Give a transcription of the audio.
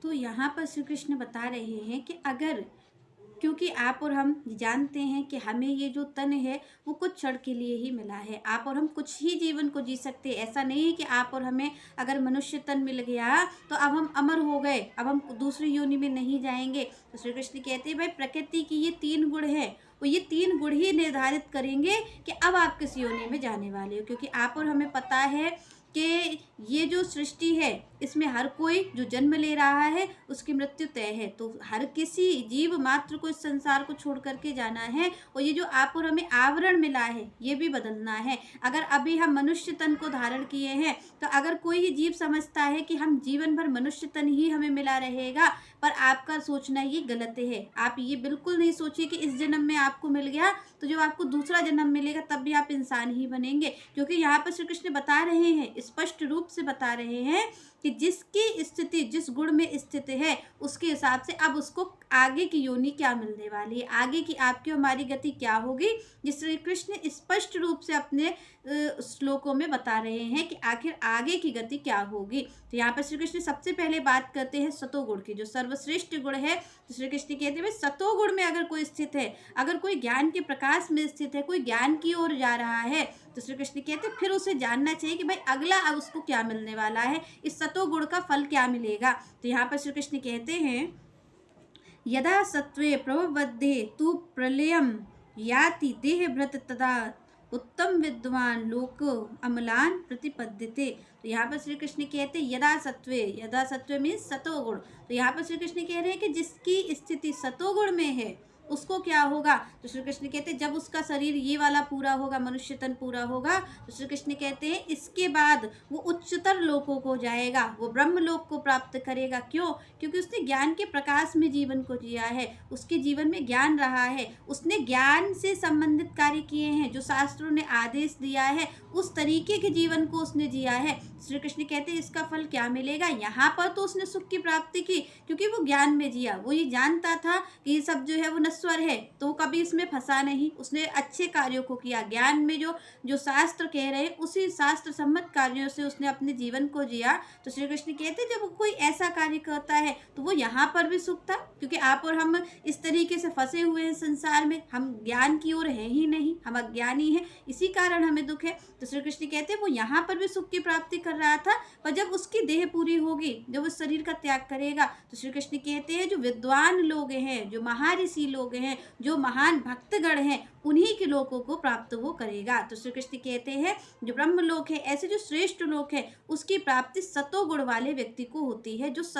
तो यहाँ पर श्री कृष्ण बता रहे हैं कि अगर, क्योंकि आप और हम जानते हैं कि हमें ये जो तन है वो कुछ क्षण के लिए ही मिला है। आप और हम कुछ ही जीवन को जी सकते हैं। ऐसा नहीं है कि आप और हमें अगर मनुष्य तन मिल गया तो अब हम अमर हो गए, अब हम दूसरी योनि में नहीं जाएंगे। तो श्री कृष्ण कहते हैं भाई प्रकृति की ये 3 गुण है, वो ये 3 गुण ही निर्धारित करेंगे कि अब आप किस योनि में जाने वाले हो। क्योंकि आप और हमें पता है कि ये जो सृष्टि है इसमें हर कोई जो जन्म ले रहा है उसकी मृत्यु तय है। तो हर किसी जीव मात्र को इस संसार को छोड़ करके जाना है, और ये जो आप और हमें आवरण मिला है ये भी बदलना है। अगर अभी हम मनुष्य तन को धारण किए हैं तो अगर कोई ही जीव समझता है कि हम जीवन भर मनुष्य तन ही हमें मिला रहेगा, पर आपका सोचना ये गलत है। आप ये बिल्कुल नहीं सोचिए कि इस जन्म में आपको मिल गया तो जब आपको दूसरा जन्म मिलेगा तब भी आप इंसान ही बनेंगे। क्योंकि यहाँ पर श्री कृष्ण बता रहे हैं, स्पष्ट रूप से बता रहे हैं कि जिसकी स्थिति जिस गुण में स्थित है उसके हिसाब से अब उसको आगे की योनि क्या मिलने वाली है, आगे की आपकी हमारी गति क्या होगी, जिस श्री कृष्ण स्पष्ट रूप से अपने श्लोकों में बता रहे हैं कि आखिर आगे की गति क्या होगी। तो यहाँ पर श्री कृष्ण सबसे पहले बात करते हैं सतोगुण की, जो सर्वश्रेष्ठ गुण है। तो श्री कृष्ण कहते हैं सतोगुण में अगर कोई स्थित है, अगर कोई ज्ञान के प्रकाश में स्थित है, कोई ज्ञान की ओर जा रहा है, तो श्री कृष्ण कहते हैं फिर उसे जानना चाहिए कि भाई अगला अब उसको क्या मिलने वाला है, इस सतोगुण का फल क्या मिलेगा। तो यहाँ पर श्री कृष्ण कहते हैं यदा सत्वे प्रभवद्धे तु प्रलयम याति देहभृत तदा उत्तम विद्वान लोक अमलान प्रतिपद्यते। तो यहाँ पर श्री कृष्ण कहते हैं यदा सत्वे मीन्स सतोगुण। तो यहाँ पर श्री कृष्ण कह रहे हैं कि जिसकी स्थिति सतोगुण में है उसको क्या होगा। तो श्री कृष्ण कहते हैं जब उसका शरीर ये वाला पूरा होगा, मनुष्य तन पूरा होगा, तो श्री कृष्ण कहते हैं इसके बाद वो उच्चतर लोकों को जाएगा, वो ब्रह्म लोक को प्राप्त करेगा। क्यों? क्योंकि उसने ज्ञान के प्रकाश में जीवन को जिया है, उसके जीवन में ज्ञान रहा है, उसने ज्ञान से संबंधित कार्य किए हैं, जो शास्त्रों ने आदेश दिया है उस तरीके के जीवन को उसने जिया है। श्री कृष्ण कहते हैं इसका फल क्या मिलेगा। यहाँ पर तो उसने सुख की प्राप्ति की क्योंकि वो ज्ञान में जिया, वो ये जानता था कि ये सब जो है वो नश्वर है, तो कभी इसमें फंसा नहीं, उसने अच्छे कार्यों को किया। ज्ञान में जो जो शास्त्र कह रहे हैं उसी शास्त्र सम्मत कार्यों से उसने अपने जीवन को जिया। तो श्री कृष्ण कहते हैं जब कोई ऐसा कार्य करता है तो वो यहाँ पर भी सुख था, क्योंकि आप और हम इस तरीके से फंसे हुए हैं संसार में, हम ज्ञान की ओर है ही नहीं, हम अज्ञानी हैं, इसी कारण हमें दुख है। तो श्री कृष्ण कहते हैं वो यहाँ पर भी सुख की प्राप्ति कर रहा था, पर जब उसकी देह पूरी होगी, जब उस शरीर का त्याग करेगा, तो श्री कृष्ण कहते हैं जो विद्वान लोग हैं, जो महाऋषि लोग हैं, जो महान भक्तगण हैं, उन्हीं के लोगों को प्राप्त वो करेगा। तो श्री कृष्ण कहते हैं जो ब्रह्म लोक है, ऐसे जो श्रेष्ठ लोक है, उसकी प्राप्ति सतोगुण वाले व्यक्ति को होती है, जो